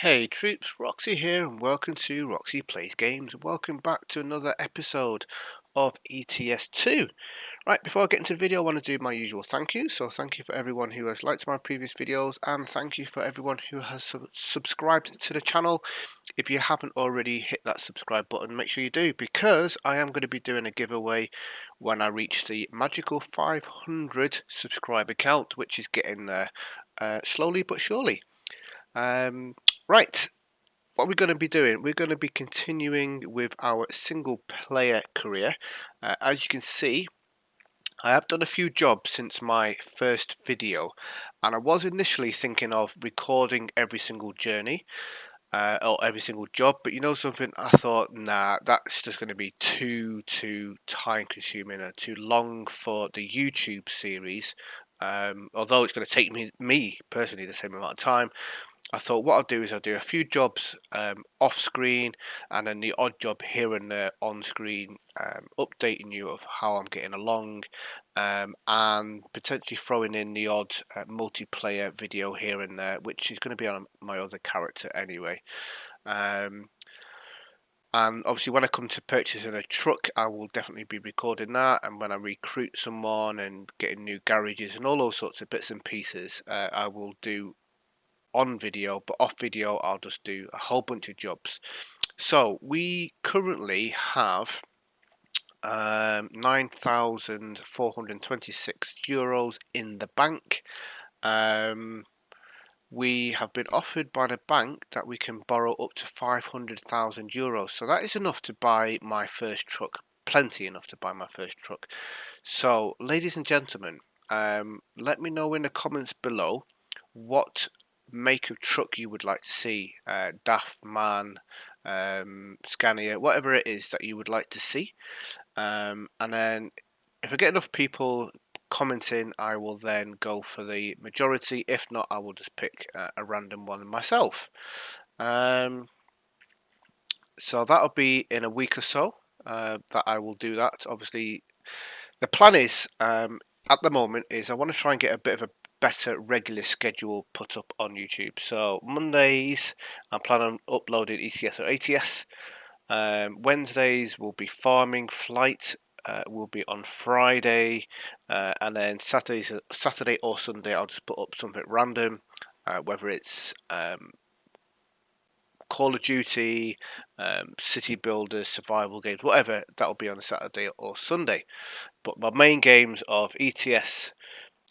Hey troops, Roxy here and welcome to Roxee Plays Games and welcome back to another episode of ETS 2. Right, before I get into the video I want to do my usual thank you. So thank you for everyone who has liked my previous videos and thank you for everyone who has subscribed to the channel. If you haven't already hit that subscribe button, make sure you do, because I am going to be doing a giveaway when I reach the magical 500 subscriber count, which is getting there slowly but surely. Right, what we're going to be doing, we're going to be continuing with our single player career. As you can see, I have done a few jobs since my first video, and I was initially thinking of recording every single journey or every single job, but you know something, I thought, nah, that's just going to be too time consuming and too long for the YouTube series. Although it's going to take me personally the same amount of time, I thought what I'll do is I'll do a few jobs off screen and then the odd job here and there on screen, updating you of how I'm getting along, and potentially throwing in the odd multiplayer video here and there, which is going to be on my other character anyway. And obviously when I come to purchasing a truck, I will definitely be recording that, and when I recruit someone and getting new garages and all those sorts of bits and pieces, I will do on video, but off video I'll just do a whole bunch of jobs. So we currently have 9,426 euros in the bank. We have been offered by the bank that we can borrow up to 500,000 euros, so that is enough to buy my first truck, plenty enough to buy my first truck. So ladies and gentlemen, let me know in the comments below what make of truck you would like to see, DAF, MAN, Scania, whatever it is that you would like to see. And then if I get enough people commenting, I will then go for the majority. If not, I will just pick a random one myself. So that'll be in a week or so that I will do that. Obviously, the plan is, at the moment, is I want to try and get a bit of a better regular schedule put up on YouTube. So Mondays, I'm planning on uploading ETS or ATS. Wednesdays will be farming. Flight will be on Friday, and then Saturday or Sunday, I'll just put up something random, whether it's Call of Duty, city builders, survival games, whatever. That'll be on a Saturday or Sunday. But my main games of ETS,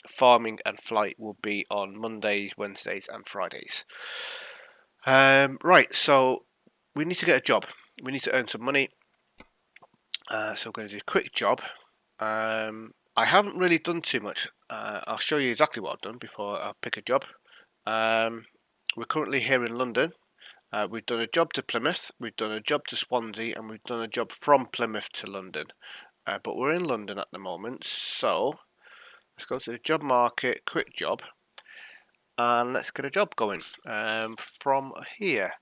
farming and flight will be on Mondays, Wednesdays and Fridays. Right, so we need to get a job. We need to earn some money. So we're going to do a quick job. I haven't really done too much. I'll show you exactly what I've done before I pick a job. We're currently here in London. We've done a job to Plymouth, we've done a job to Swansea, and we've done a job from Plymouth to London. But we're in London at the moment, so let's go to the job market, quick job, and let's get a job going from here.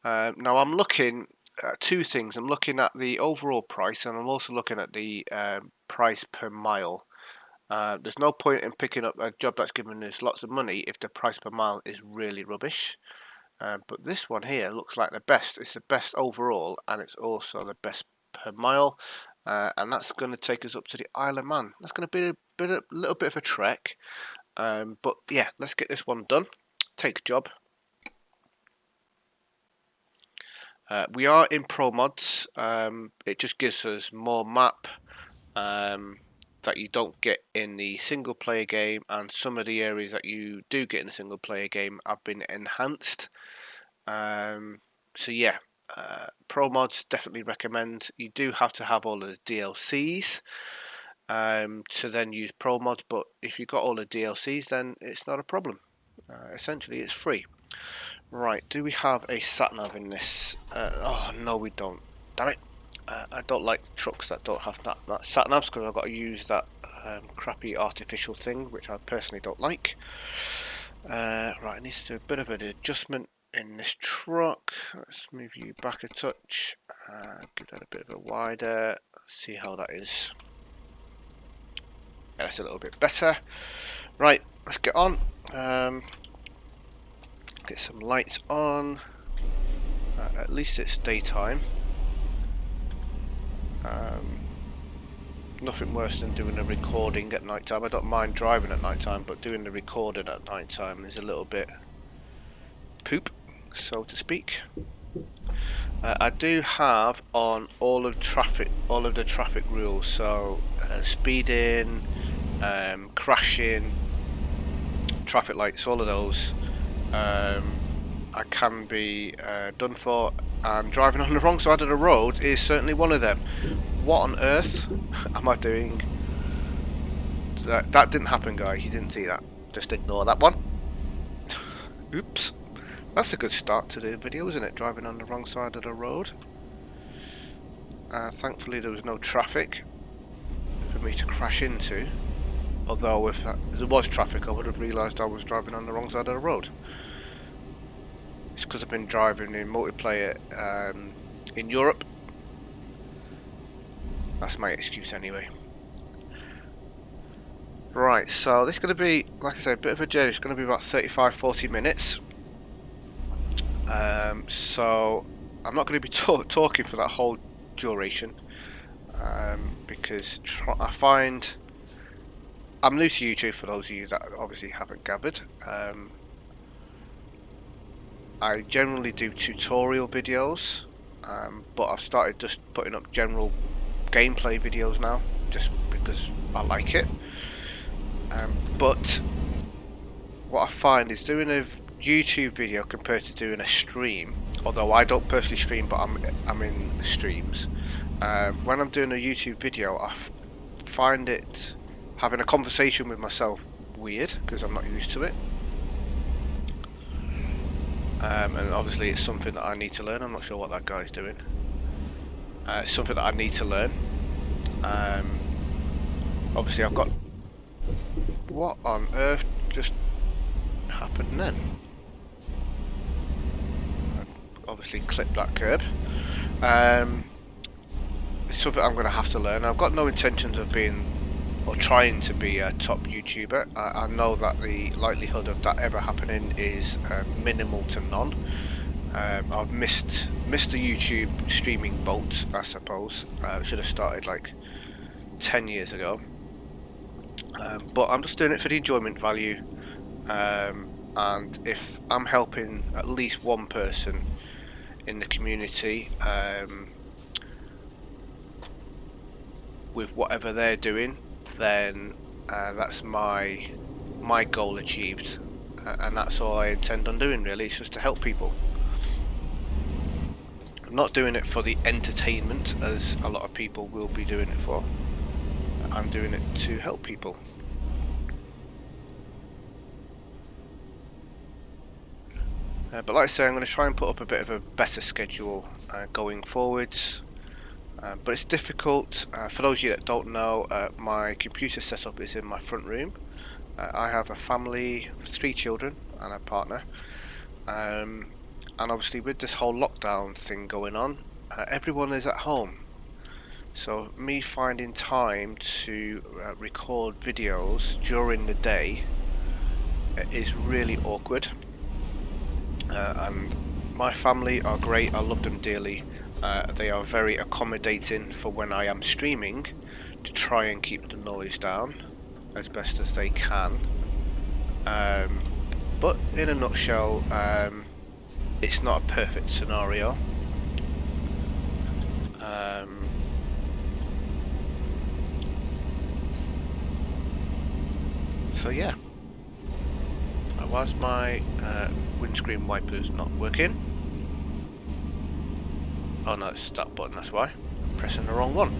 Now I'm looking at two things. I'm looking at the overall price, and I'm also looking at the price per mile. There's no point in picking up a job that's giving us lots of money if the price per mile is really rubbish. But this one here looks like the best. It's the best overall, and it's also the best per mile. And that's going to take us up to the Isle of Man. That's going to be a little bit of a trek. But yeah, let's get this one done. Take job. We are in Pro Mods. It just gives us more map that you don't get in the single player game, and some of the areas that you do get in the single player game have been enhanced. So yeah, Pro Mods definitely recommend. You do have to have all of the DLCs to then use Pro Mods, but if you've got all the DLCs, then it's not a problem. Essentially, it's free. Right, do we have a sat-nav in this? Oh, no we don't. Damn it. I don't like trucks that don't have that sat-navs, because I've got to use that crappy artificial thing, which I personally don't like. Right, I need to do a bit of an adjustment in this truck. Let's move you back a touch. Give that a bit of a wider. See how that is. Yeah, that's a little bit better. Right, let's get on. get some lights on. At least it's daytime. Nothing worse than doing a recording at night time. I don't mind driving at night time, but doing the recording at night time is a little bit poop, so to speak. I do have on all of the traffic rules, so speeding, crashing, traffic lights, all of those. I can be done for, and driving on the wrong side of the road is certainly one of them. What on earth am I doing? That didn't happen, guys. You didn't see that. Just ignore that one. Oops. That's a good start to the video, isn't it? Driving on the wrong side of the road. Thankfully there was no traffic for me to crash into. Although if there was traffic, I would have realised I was driving on the wrong side of the road. It's because I've been driving in multiplayer in Europe. That's my excuse anyway. Right, so this is going to be, like I say, a bit of a journey. It's going to be about 35-40 minutes. So I'm not going to be talking for that whole duration because I find I'm new to YouTube, for those of you that obviously haven't gathered. I generally do tutorial videos, but I've started just putting up general gameplay videos now, just because I like it. But what I find is doing a YouTube video compared to doing a stream, although I don't personally stream, but I'm in streams. When I'm doing a YouTube video, I find it having a conversation with myself weird because I'm not used to it. And obviously it's something that I need to learn. I'm not sure what that guy's doing. It's something that I need to learn. Obviously I've got... What on earth just happened then? Obviously clip that curb. It's something I'm going to have to learn. I've got no intentions of being or trying to be a top YouTuber. I know that the likelihood of that ever happening is minimal to none. I've missed the YouTube streaming boat, I suppose. I should have started like 10 years ago. But I'm just doing it for the enjoyment value. And if I'm helping at least one person in the community with whatever they're doing, then that's my goal achieved, and that's all I intend on doing really. It's just to help people. I'm not doing it for the entertainment as a lot of people will be doing it for. I'm doing it to help people. But like I say, I'm going to try and put up a bit of a better schedule going forwards. But it's difficult. For those of you that don't know, my computer setup is in my front room. I have a family, 3 children and a partner. And obviously with this whole lockdown thing going on, everyone is at home. So me finding time to record videos during the day is really awkward. And my family are great, I love them dearly. They are very accommodating for when I am streaming to try and keep the noise down as best as they can. But in a nutshell, it's not a perfect scenario. So yeah. Why's my windscreen wipers not working? Oh no, it's that button, that's why. I'm pressing the wrong one.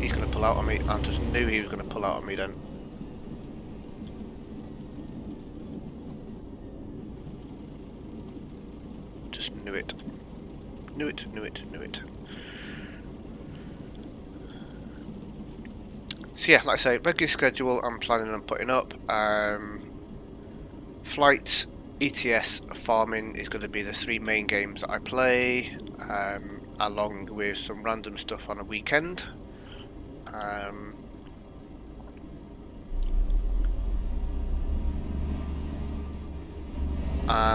He's going to pull out on me. I just knew he was going to pull out on me then. Just knew it. Knew it. So yeah, like I say, regular schedule I'm planning on putting up. Flight, ETS, farming is going to be the 3 main games that I play, along with some random stuff on a weekend.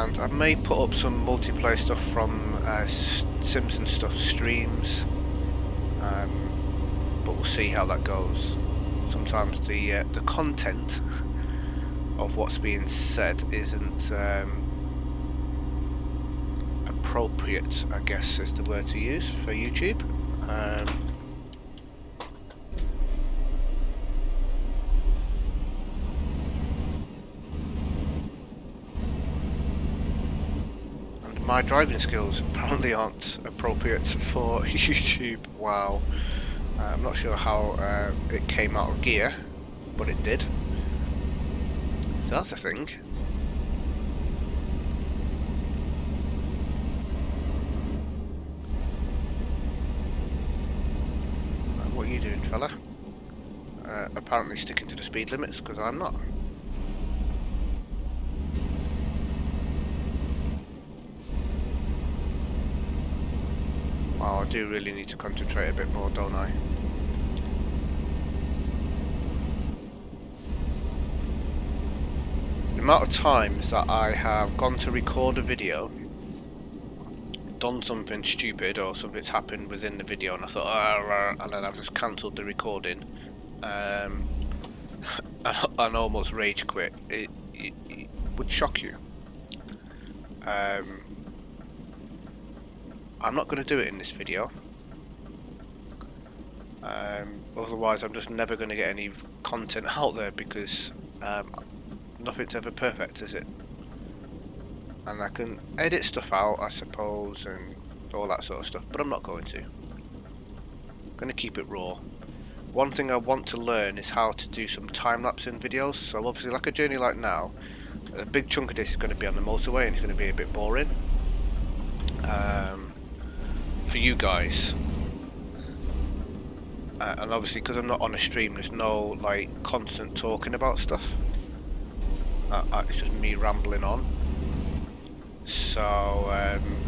and I may put up some multiplayer stuff from Sims and stuff streams, but we'll see how that goes. Sometimes the content of what's being said isn't appropriate, I guess is the word to use for YouTube. And my driving skills apparently aren't appropriate for YouTube. Wow. I'm not sure how it came out of gear, but it did. So that's a thing. What are you doing, fella? Apparently sticking to the speed limits, because I'm not. Wow, I do really need to concentrate a bit more, don't I? The amount of times that I have gone to record a video, done something stupid or something's happened within the video, and I thought, and then I've just cancelled the recording, and almost rage quit. It would shock you. I'm not going to do it in this video. Otherwise, I'm just never going to get any content out there, because nothing's ever perfect, is it? And I can edit stuff out, I suppose, and all that sort of stuff, but I'm not going to. I'm going to keep it raw. One thing I want to learn is how to do some time-lapse in videos. So obviously, like a journey like now, a big chunk of this is going to be on the motorway, and it's going to be a bit boring for you guys. And obviously, because I'm not on a stream, there's no like constant talking about stuff. It's just me rambling on. So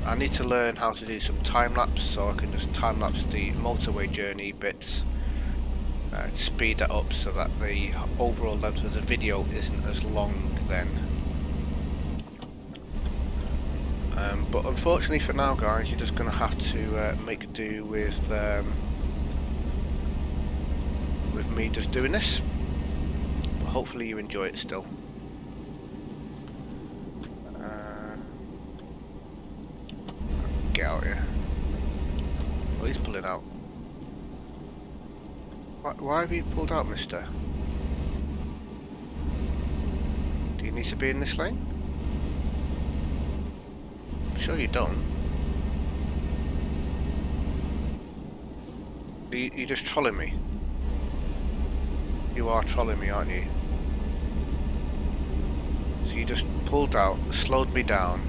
I need to learn how to do some time-lapse, so I can just time-lapse the motorway journey bits, speed that up so that the overall length of the video isn't as long then. But unfortunately for now, guys, you're just going to have to make do with me just doing this. But hopefully you enjoy it still. Get out here. Oh, he's pulling out. Why have you pulled out, mister? Do you need to be in this lane? I'm sure you don't. You're just trolling me. You are trolling me, aren't you? So you just pulled out, slowed me down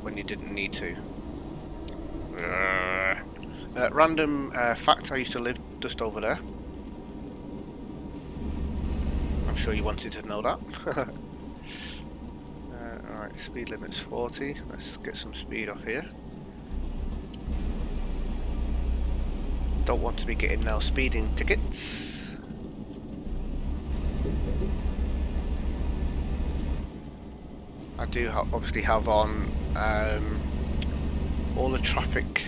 when you didn't need to. Random fact, I used to live just over there. I'm sure you wanted to know that. Alright, speed limit's 40. Let's get some speed off here. Don't want to be getting no speeding tickets. I do obviously have on all the traffic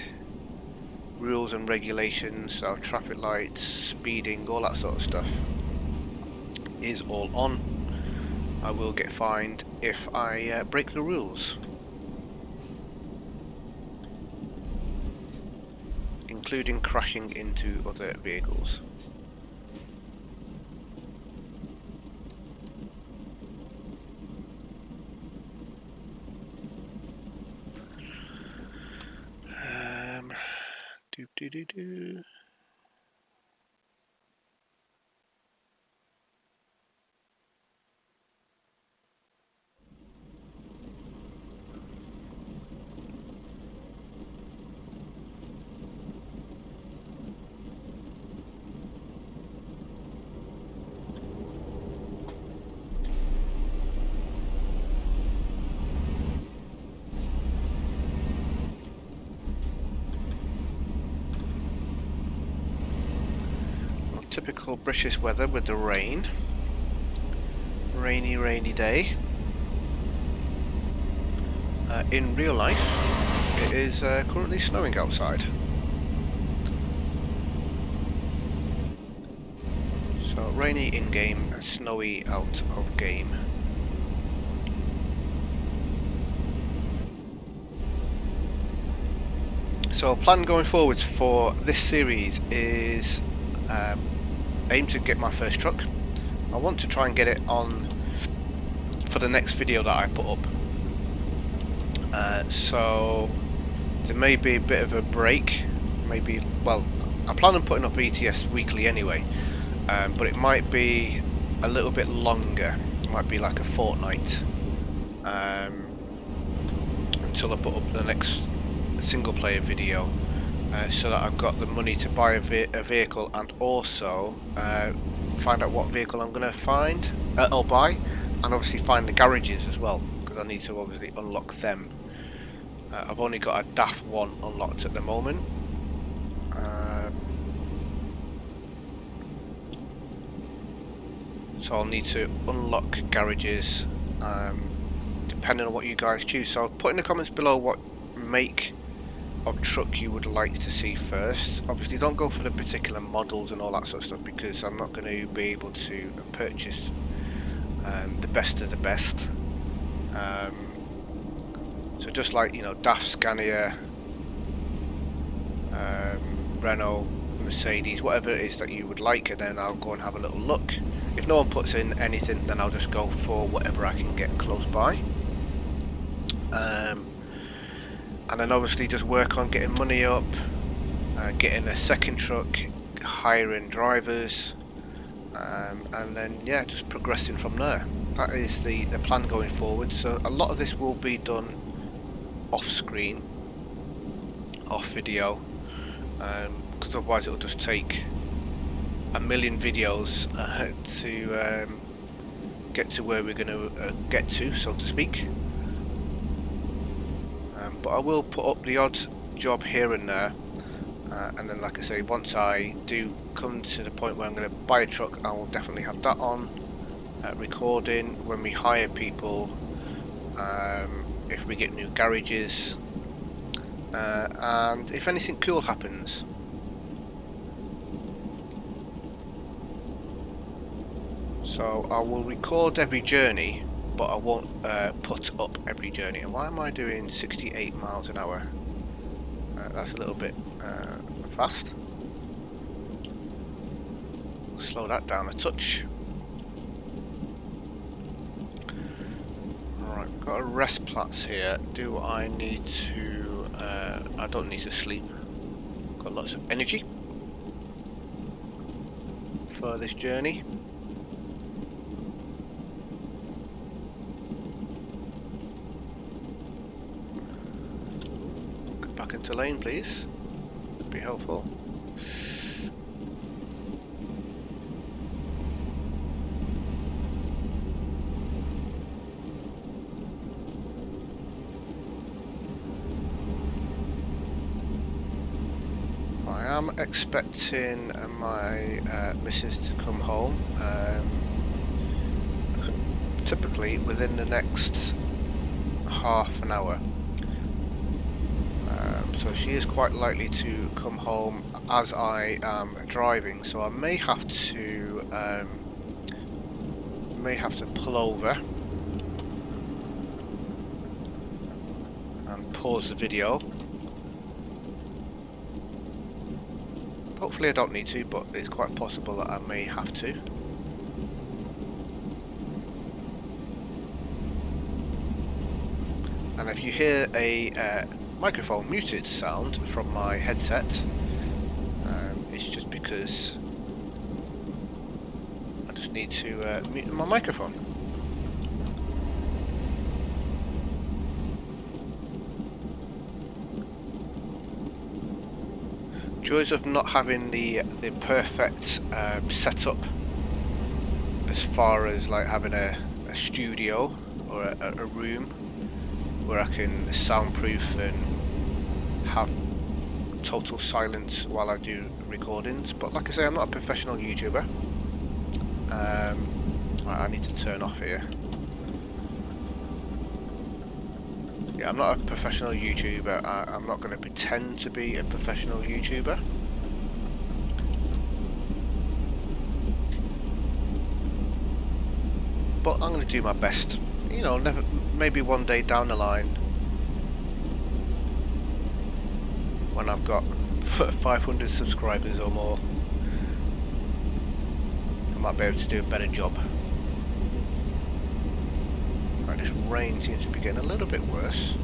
rules and regulations, so traffic lights, speeding, all that sort of stuff is all on. I will get fined if I break the rules, including crashing into other vehicles. Do. Typical British weather with the rain. Rainy day. in real life, it is currently snowing outside. So rainy in-game, snowy out of game. So plan going forwards for this series is aim to get my first truck. I want to try and get it on for the next video that I put up. So there may be a bit of a break. Maybe, well, I plan on putting up ETS weekly anyway, but it might be a little bit longer. It might be like a fortnight until I put up the next single player video, so that I've got the money to buy a vehicle and also find out what vehicle I'm going to find or buy, and obviously find the garages as well, because I need to obviously unlock them. I've only got a DAF 1 unlocked at the moment. So I'll need to unlock garages depending on what you guys choose. So put in the comments below what make of truck you would like to see first. Obviously don't go for the particular models and all that sort of stuff, because I'm not going to be able to purchase the best of the best. So just like, you know, DAF, Scania, Renault, Mercedes, whatever it is that you would like, and then I'll go and have a little look. If no one puts in anything, then I'll just go for whatever I can get close by. And then obviously just work on getting money up, getting a second truck, hiring drivers, and then yeah, just progressing from there. That is the plan going forward. So a lot of this will be done off screen, off video, because otherwise it will just take a million videos to get to where we're going to get to, so to speak. But I will put up the odd job here and there, and then like I say, once I do come to the point where I'm going to buy a truck, I will definitely have that on recording when we hire people, if we get new garages, and if anything cool happens. So I will record every journey, but I won't put up every journey. And why am I doing 68 miles an hour? That's a little bit fast. Slow that down a touch. Alright, we've got a rest plats here. Do I need to... I don't need to sleep. Got lots of energy for this journey. Back into lane, please. Would be helpful. I am expecting my missus to come home typically within the next half an hour. So she is quite likely to come home as I am driving, so I may have to pull over and pause the video. Hopefully I don't need to, but it's quite possible that I may have to. And if you hear a microphone muted sound from my headset, it's just because I just need to mute my microphone. Joys of not having the perfect setup as far as like having a studio or a room where I can soundproof and have total silence while I do recordings. But like I say, I'm not a professional YouTuber. I need to turn off here. Yeah, I'm not a professional YouTuber. I'm not going to pretend to be a professional YouTuber. But I'm going to do my best. You know, maybe one day down the line, when I've got 500 subscribers or more, I might be able to do a better job. Right, this rain seems to be getting a little bit worse.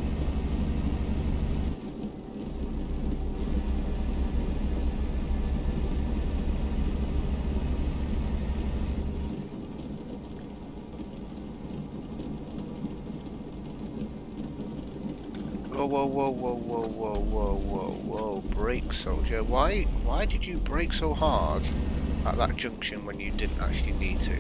Whoa, whoa, whoa, whoa, whoa, whoa, whoa, whoa, whoa, brake, soldier. Why did you brake so hard at that junction when you didn't actually need to?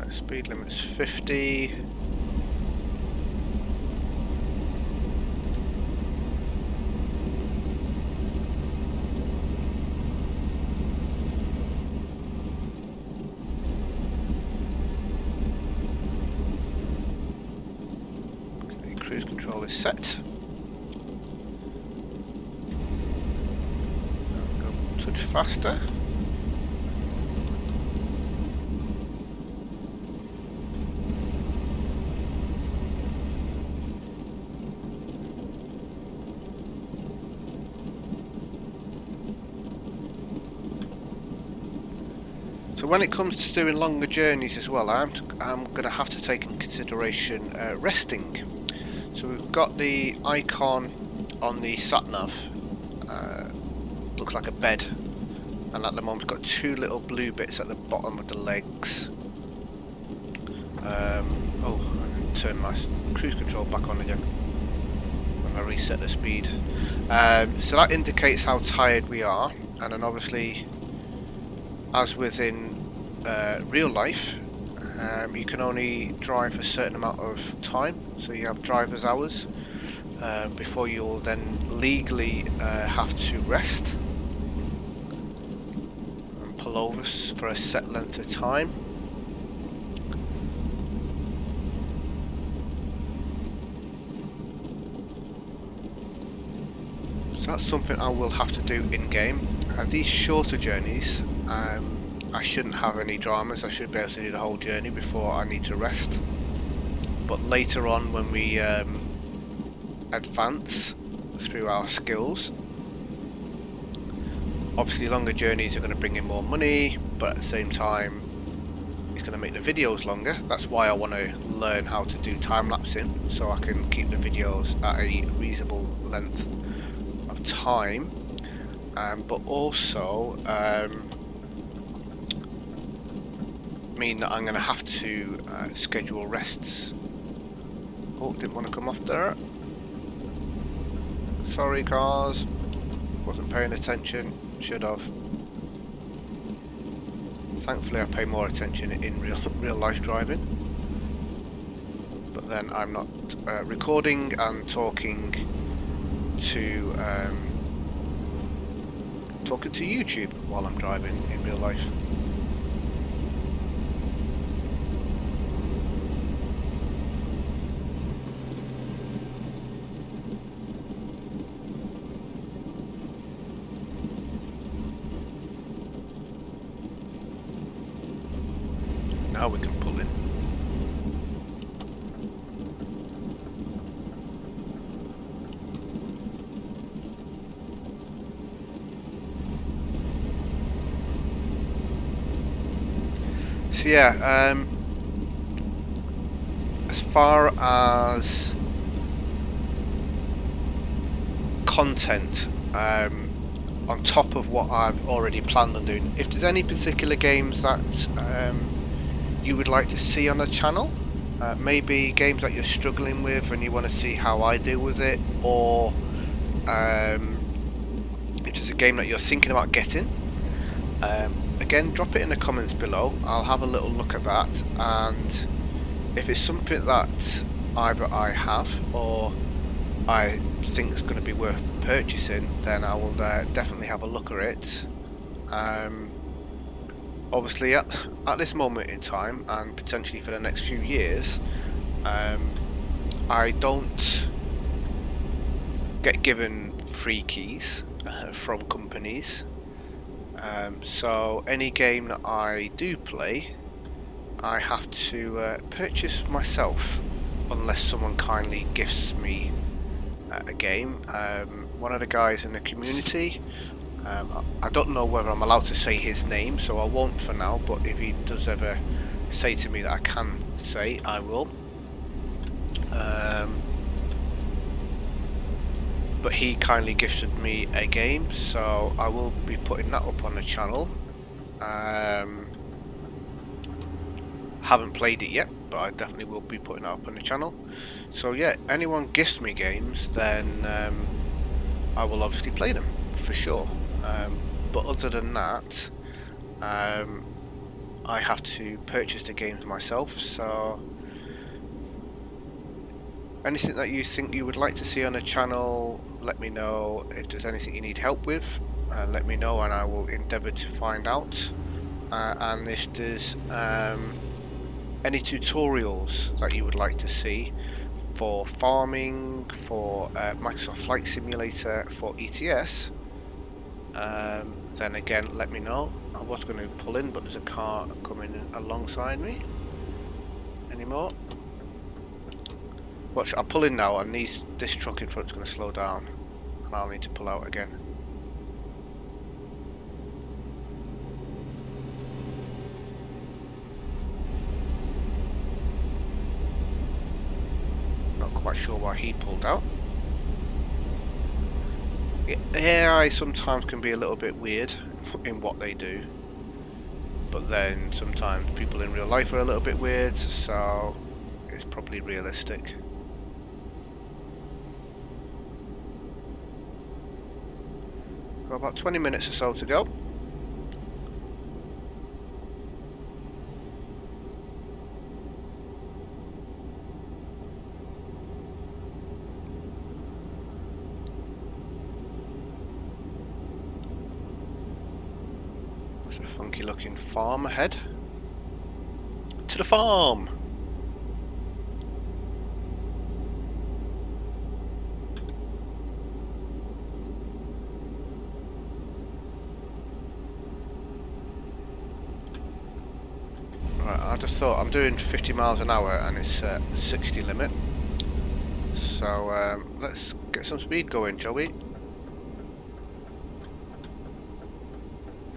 Speed limit's 50. Okay, cruise control is set. Go a touch faster. So when it comes to doing longer journeys as well, I'm going to have to take in consideration resting. So we've got the icon on the sat-nav, looks like a bed, and at the moment it's got two little blue bits at the bottom of the legs. Oh, I'm going to turn my cruise control back on again when I reset the speed. So that indicates how tired we are, and then obviously, as within real life, you can only drive a certain amount of time, so you have driver's hours before you'll then legally have to rest and pull over for a set length of time. So that's something I will have to do in game. These shorter journeys, I shouldn't have any dramas. I should be able to do the whole journey before I need to rest. But later on, when we advance through our skills, obviously longer journeys are going to bring in more money, but at the same time it's going to make the videos longer. That's why I want to learn how to do time-lapsing, so I can keep the videos at a reasonable length of time, but also mean that I'm going to have to schedule rests. Oh, didn't want to come off there. Sorry, cars. Wasn't paying attention. Should have. Thankfully, I pay more attention in real life driving. But then I'm not recording and talking to YouTube while I'm driving in real life. Now we can pull in. So yeah, as far as content, on top of what I've already planned on doing, if there's any particular games that you would like to see on the channel, maybe games that you're struggling with and you want to see how I deal with it, or if there's a game that you're thinking about getting, a again, drop it in the comments below. I'll have a little look at that, and if it's something that either I have or I think it's going to be worth purchasing, then I will definitely have a look at it. Obviously at this moment in time, and potentially for the next few years, I don't get given free keys from companies. So any game that I do play, I have to purchase myself, unless someone kindly gifts me a game. One of the guys in the community, I don't know whether I'm allowed to say his name, so I won't for now, but if he does ever say to me that I can say, I will. But he kindly gifted me a game, so I will be putting that up on the channel. Haven't played it yet, but I definitely will be putting that up on the channel. So yeah, anyone gifts me games, then I will obviously play them for sure. But other than that, I have to purchase the games myself. So anything that you think you would like to see on the channel, let me know. If there's anything you need help with, let me know, and I will endeavour to find out. And if there's any tutorials that you would like to see for farming, for Microsoft Flight Simulator, for ETS, then again let me know. I was going to pull in, but there's a car coming alongside me. Anymore? Watch, I'll pull in now, and this truck in front is going to slow down, and I'll need to pull out again. Not quite sure why he pulled out. AI sometimes can be a little bit weird in what they do, but then sometimes people in real life are a little bit weird, so it's probably realistic. Got about 20 minutes or so to go. There's a funky looking farm ahead. To the farm! Right, I just thought I'm doing 50 miles an hour and it's 60 limit. So let's get some speed going, shall we?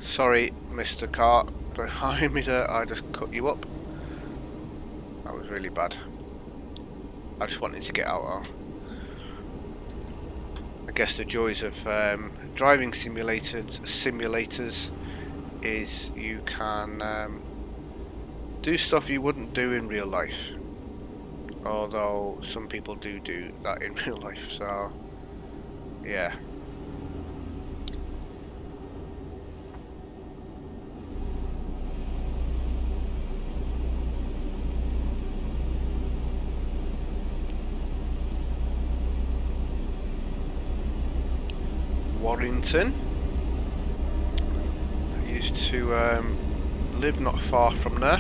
Sorry, Mr. Car behind me there, I just cut you up. That was really bad. I just wanted to get out. I guess the joys of driving simulators is you can do stuff you wouldn't do in real life. Although some people do that in real life, so yeah. Warrington. I used to live not far from there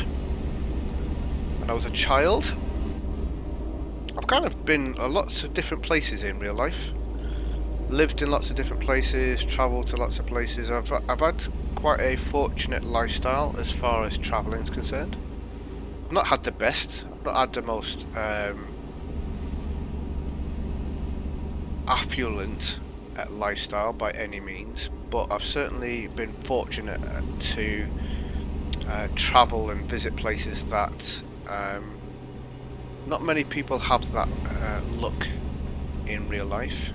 when I was a child. I've kind of been lots of different places in real life. Lived in lots of different places, travelled to lots of places. I've had quite a fortunate lifestyle as far as travelling is concerned. I've not had the best. I've not had the most affluent lifestyle by any means, but I've certainly been fortunate to travel and visit places that not many people have that luck in real life.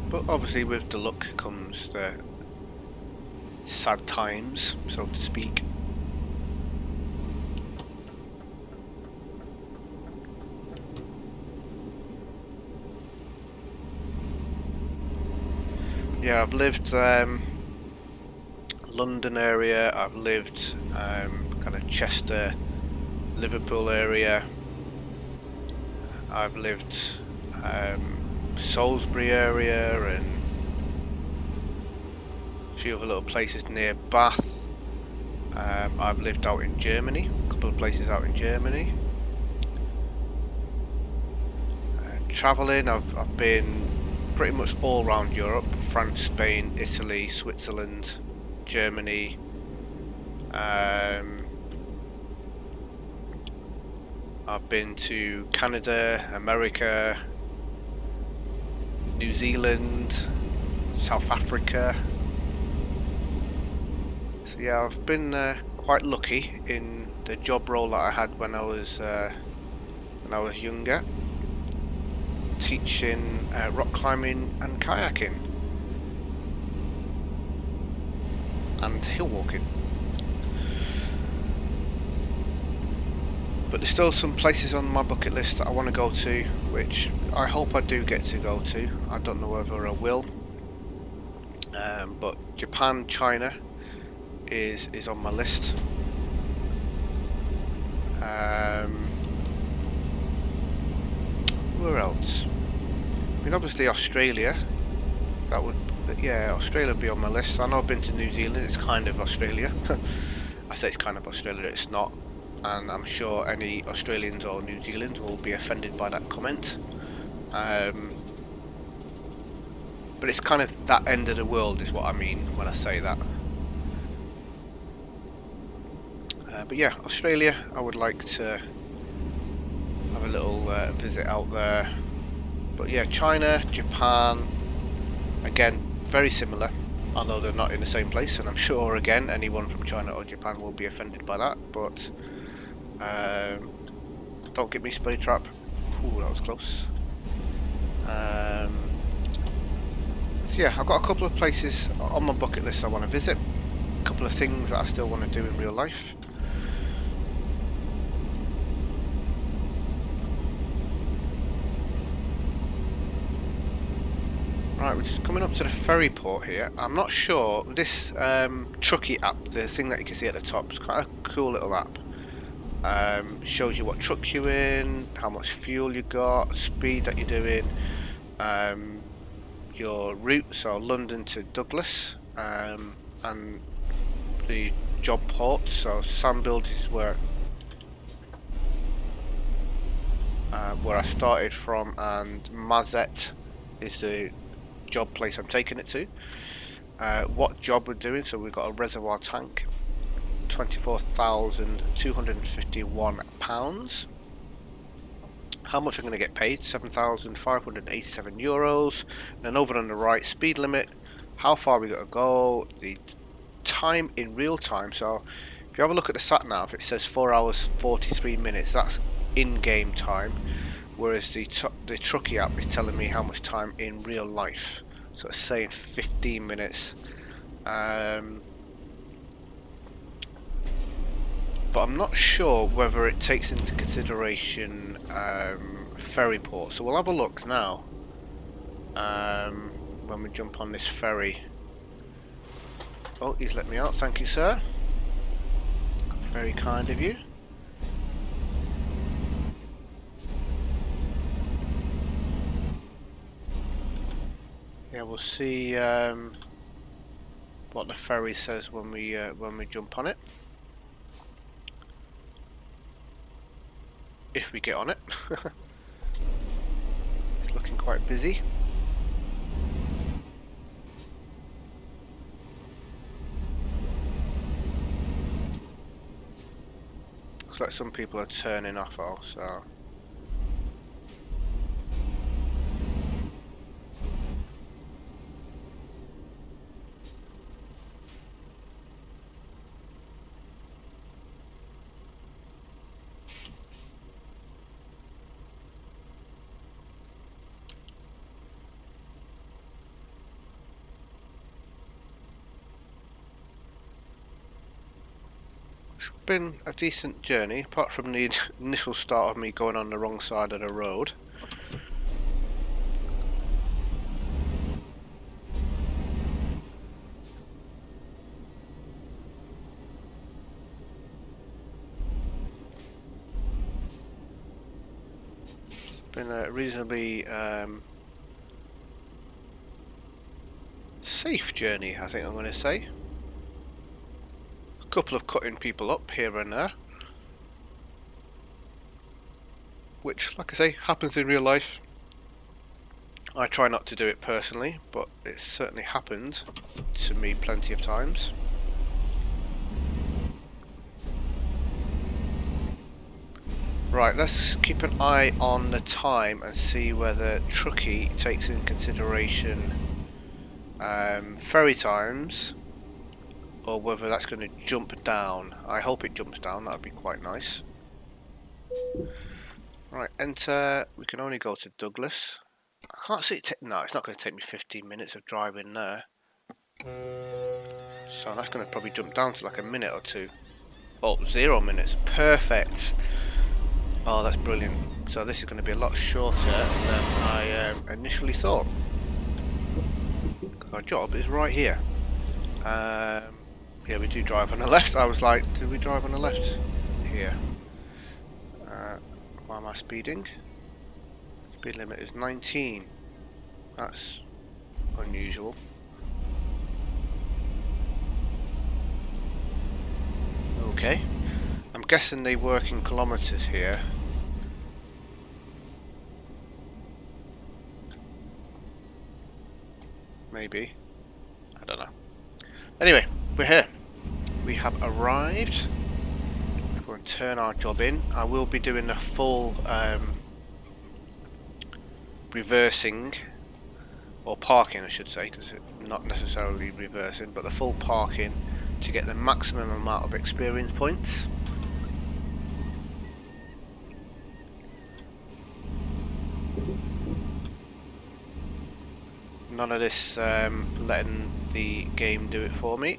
But obviously with the luck comes the sad times, so to speak. yeah, I've lived London area, I've lived kind of Chester, Liverpool area, I've lived Salisbury area and a few other little places near Bath. I've lived out in Germany, a couple of places out in Germany. Travelling, I've been pretty much all around Europe: France, Spain, Italy, Switzerland, Germany. I've been to Canada, America, New Zealand, South Africa. So yeah, I've been quite lucky in the job role that I had when I was younger, teaching rock climbing and kayaking and hill walking. But there's still some places on my bucket list that I want to go to, which I hope I do get to go to. I don't know whether I will. But Japan, China is on my list. Where else? I mean, obviously Australia. That would, yeah, Australia would be on my list. I know I've been to New Zealand. It's kind of Australia. I say it's kind of Australia. It's not, and I'm sure any Australians or New Zealanders will be offended by that comment. But it's kind of that end of the world is what I mean when I say that. But yeah, Australia, I would like to have a little visit out there. But yeah, China, Japan, again, very similar, although they're not in the same place, and I'm sure again anyone from China or Japan will be offended by that. But don't get me spray trap. Ooh, that was close. So yeah, I've got a couple of places on my bucket list I want to visit, a couple of things that I still want to do in real life. Right, we're just coming up to the ferry port here. I'm not sure, this Truckee app, the thing that you can see at the top, is quite a cool little app. Shows you what truck you're in, how much fuel you got, speed that you're doing, your route, so London to Douglas, and the job port. So Sandfield is where I started from, and Mazet is the job place I'm taking it to. What job we're doing, so we've got a reservoir tank, £24,251. How much I'm going to get paid, €7,587. And then over on the right, speed limit, how far we got to go, the time in real time. So if you have a look at the sat nav, it says 4 hours 43 minutes. That's in-game time, whereas the Truckee app is telling me how much time in real life. So it's saying 15 minutes. But I'm not sure whether it takes into consideration ferry port. So we'll have a look now when we jump on this ferry. Oh, he's let me out. Thank you, sir. Very kind of you. Yeah, we'll see what the ferry says when we jump on it. If we get on it. It's looking quite busy. Looks like some people are turning off also. It's been a decent journey, apart from the initial start of me going on the wrong side of the road. Been a reasonably safe journey, I think I'm going to say. A couple of cutting people up here and there, which, like I say, happens in real life. I try not to do it personally, but it's certainly happened to me plenty of times. Right, let's keep an eye on the time and see whether Truckee takes in consideration ferry times, or whether that's going to jump down. I hope it jumps down, that would be quite nice. Right, enter. We can only go to Douglas. I can't see it. No, it's not going to take me 15 minutes of driving there. So that's going to probably jump down to like a minute or two. Oh, 0 minutes. Perfect. Oh, that's brilliant. So this is going to be a lot shorter than I initially thought. Our job is right here. Yeah, we do drive on the left. I was like, did we drive on the left? Here. Why am I speeding? Speed limit is 19. That's unusual. Okay. I'm guessing they work in kilometers here. Maybe. I don't know. Anyway, we're here. We have arrived. Let's go and turn our job in. I will be doing the full reversing, or parking I should say, because it's not necessarily reversing, but the full parking to get the maximum amount of experience points. None of this letting the game do it for me.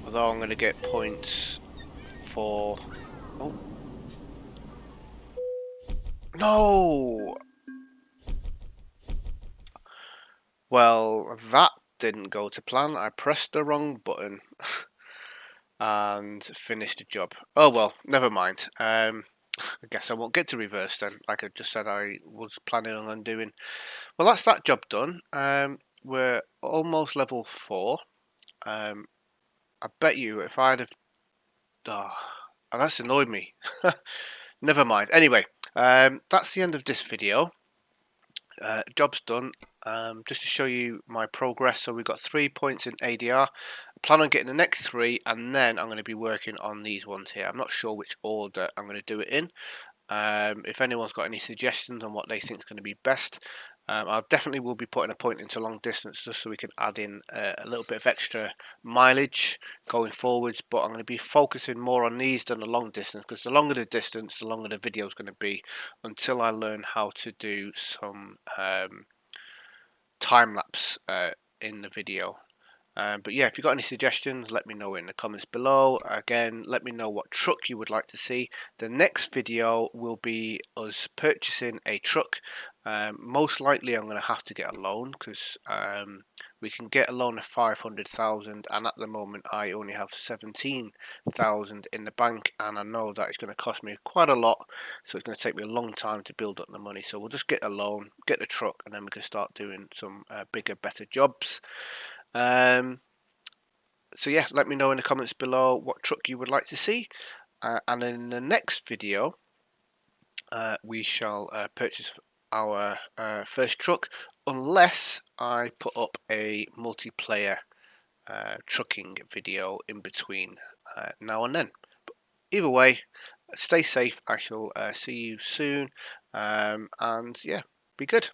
Although I'm going to get points for... Oh. No! Well, that didn't go to plan. I pressed the wrong button and finished the job. Oh well, never mind. I guess I won't get to reverse then, like I just said I was planning on doing. Well, that's that job done. We're almost level 4. I bet you if I'd have... Oh, that's annoyed me. Never mind. Anyway, that's the end of this video. Job's done. Just to show you my progress, so we've got 3 points in ADR. I plan on getting the next 3, and then I'm going to be working on these ones here. I'm not sure which order I'm going to do it in. If anyone's got any suggestions on what they think is going to be best, I definitely will be putting a point into long distance just so we can add in a little bit of extra mileage going forwards, but I'm going to be focusing more on these than the long distance, because the longer the distance, the longer the video is going to be, until I learn how to do some time lapse in the video. But yeah, if you've got any suggestions, let me know in the comments below. Again, let me know what truck you would like to see. The next video will be us purchasing a truck. Most likely I'm going to have to get a loan, because we can get a loan of 500,000, and at the moment I only have 17,000 in the bank, and I know that it's going to cost me quite a lot, so it's going to take me a long time to build up the money. So we'll just get a loan, get the truck, and then we can start doing some bigger, better jobs. So yeah, let me know in the comments below what truck you would like to see, and in the next video we shall purchase our first truck, unless I put up a multiplayer trucking video in between now and then. But either way, stay safe. I shall see you soon, and yeah, be good.